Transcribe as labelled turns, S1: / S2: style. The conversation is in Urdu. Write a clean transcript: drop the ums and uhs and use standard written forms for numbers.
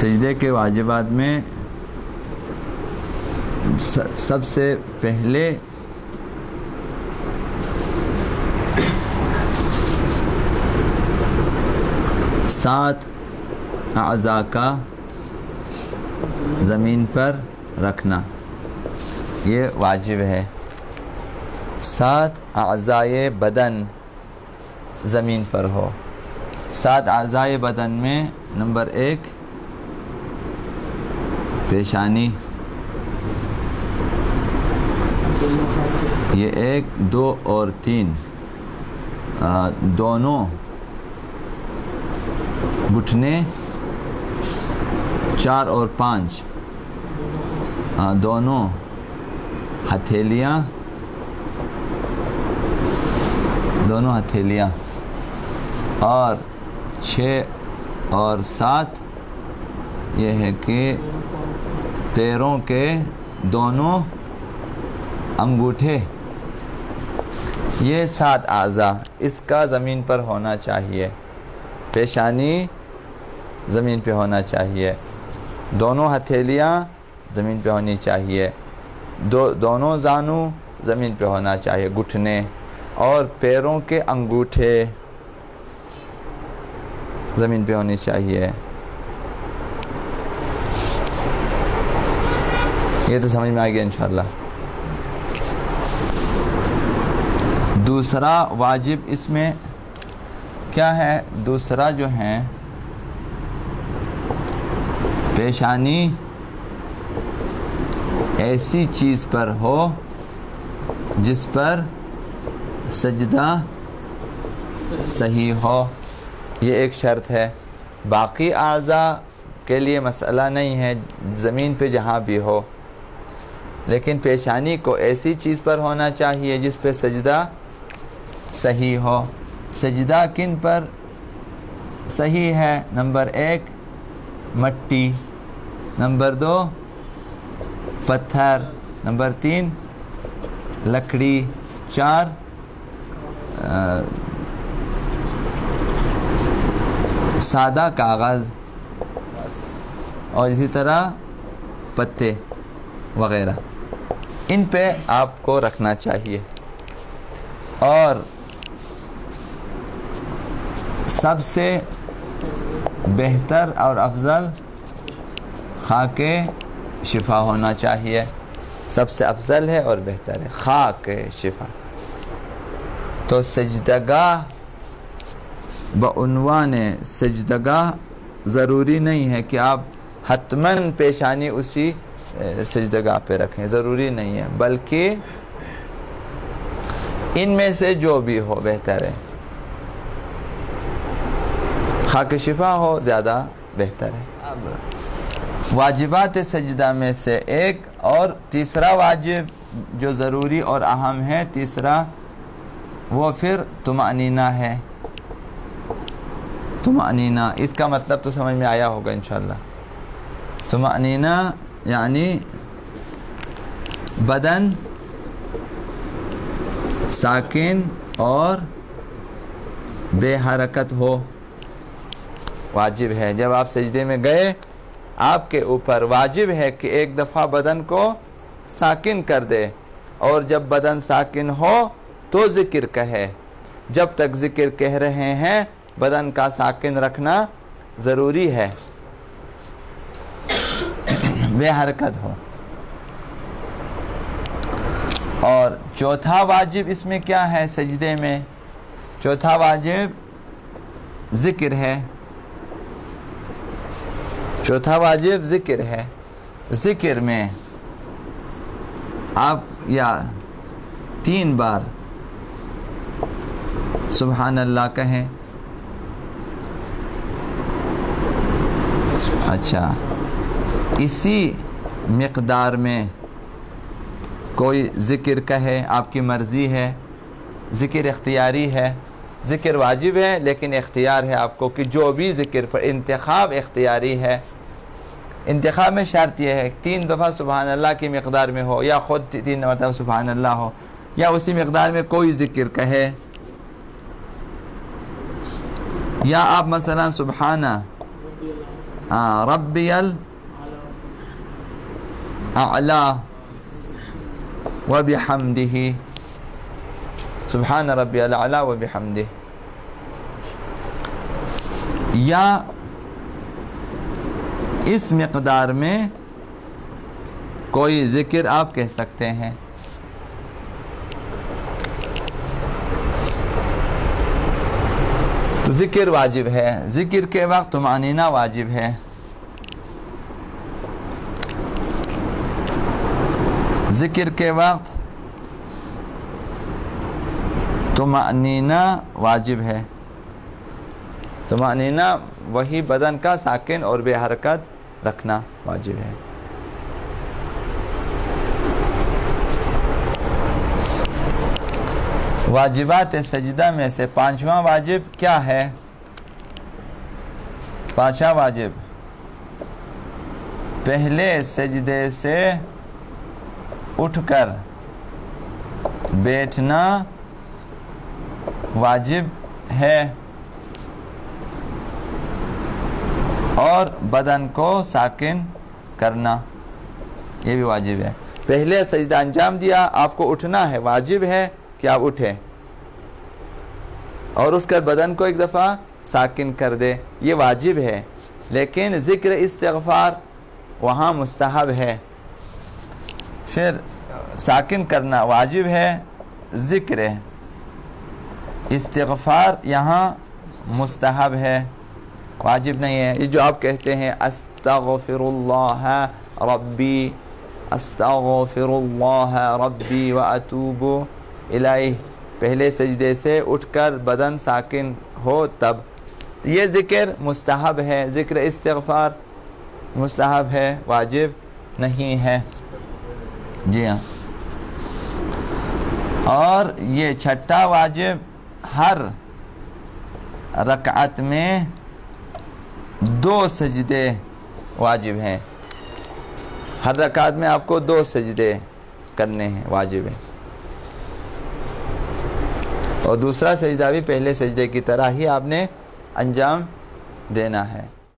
S1: سجدے کے واجبات میں سب سے پہلے سات اعضاء کا زمین پر رکھنا یہ واجب ہے. 7 اعضائے بدن زمین پر ہو. 7 اعضائے بدن میں نمبر 1 پیشانی، یہ 1 2 اور 3 دونوں گھٹنے، 4 اور 5 دونوں ہتھیلیاں، اور 6 اور 7 یہ ہے کہ پیروں کے دونوں انگوٹھے. یہ 7 اعضاء اس کا زمین پر ہونا چاہیے. پیشانی زمین پہ ہونا چاہیے، دونوں ہتھیلیاں زمین پہ ہونی چاہیے، دونوں زانو زمین پہ ہونا چاہیے، گھٹنے، اور پیروں کے انگوٹھے زمین پہ ہونی چاہیے. یہ تو سمجھ میں آ گیا انشاءاللہ. دوسرا واجب اس میں کیا ہے؟ دوسرا جو ہے پیشانی ایسی چیز پر ہو جس پر سجدہ صحیح ہو. یہ ایک شرط ہے. باقی اعضاء کے لیے مسئلہ نہیں ہے، زمین پہ جہاں بھی ہو، لیکن پیشانی کو ایسی چیز پر ہونا چاہیے جس پہ سجدہ صحیح ہو. سجدہ کن پر صحیح ہے؟ نمبر 1 مٹی، نمبر 2 پتھر، نمبر 3 لکڑی، 4 سادہ کاغذ، اور اسی طرح پتے وغیرہ. ان پہ آپ کو رکھنا چاہیے. اور سب سے بہتر اور افضل خاک شفا ہونا چاہیے. سب سے افضل ہے اور بہتر ہے خاک شفا. تو سجدگاہ بعنوان سجدگاہ ضروری نہیں ہے کہ آپ حتماً پیشانی اسی سجدگاہ پہ رکھیں، ضروری نہیں ہے، بلکہ ان میں سے جو بھی ہو بہتر ہے. خاک شفا ہو زیادہ بہتر ہے. اب واجبات سجدہ میں سے ایک اور تیسرا واجب جو ضروری اور اہم ہے، تیسرا وہ پھر طمأنینہ ہے. طمأنینہ اس کا مطلب تو سمجھ میں آیا ہوگا انشاءاللہ. طمأنینہ یعنی بدن ساکن اور بے حرکت ہو، واجب ہے. جب آپ سجدے میں گئے، آپ کے اوپر واجب ہے کہ ایک دفعہ بدن کو ساکن کر دے، اور جب بدن ساکن ہو تو ذکر کہے. جب تک ذکر کہہ رہے ہیں بدن کا ساکن رکھنا ضروری ہے، بے حرکت ہو. اور چوتھا واجب اس میں کیا ہے؟ سجدے میں چوتھا واجب ذکر ہے. چوتھا واجب ذکر ہے. ذکر میں آپ یا 3 بار سبحان اللہ کہیں. اچھا، اسی مقدار میں کوئی ذکر کہے، آپ کی مرضی ہے. ذکر اختیاری ہے. ذکر واجب ہے لیکن اختیار ہے آپ کو کہ جو بھی ذکر پر انتخاب اختیاری ہے. انتخاب میں شرط یہ ہے 3 دفعہ سبحان اللہ کی مقدار میں ہو، یا خود 3 مرتبہ سبحان اللہ ہو، یا اسی مقدار میں کوئی ذکر کہے. یا آپ مثلا ربی الاعلی وبحمدہ، سبحان ربی الاعلی وبحمدہ. یا اس مقدار میں کوئی ذکر آپ کہہ سکتے ہیں. تو ذکر واجب ہے، ذکر کے وقت طمأنینہ واجب ہے. ذکر کے وقت طمأنینہ واجب ہے. طمأنینہ وہی بدن کا ساکن اور بے حرکت رکھنا واجب ہے. واجبات سجدہ میں سے پانچواں واجب کیا ہے؟ پانچواں واجب پہلے سجدے سے اٹھ کر بیٹھنا واجب ہے اور بدن کو ساکن کرنا یہ بھی واجب ہے. پہلے سجدہ انجام دیا، آپ کو اٹھنا ہے، واجب ہے کہ آپ اٹھیں اور اٹھ کر بدن کو ایک دفعہ ساکن کر دے، یہ واجب ہے. لیکن ذکر استغفار وہاں مستحب ہے. پھر ساکن کرنا واجب ہے، ذکر استغفار یہاں مستحب ہے، واجب نہیں ہے. یہ جو آپ کہتے ہیں استغفر اللہ ربی، استغفر اللہ ربی واتوب الیہ، پہلے سجدے سے اٹھ کر بدن ساکن ہو تب، یہ ذکر مستحب ہے. ذکر استغفار مستحب ہے، واجب نہیں ہے. جی ہاں. اور یہ چھٹا واجب ہر رکعت میں 2 سجدے واجب ہیں. ہر رکعت میں آپ کو 2 سجدے کرنے ہیں، واجب ہیں. اور دوسرا سجدہ بھی پہلے سجدے کی طرح ہی آپ نے انجام دینا ہے.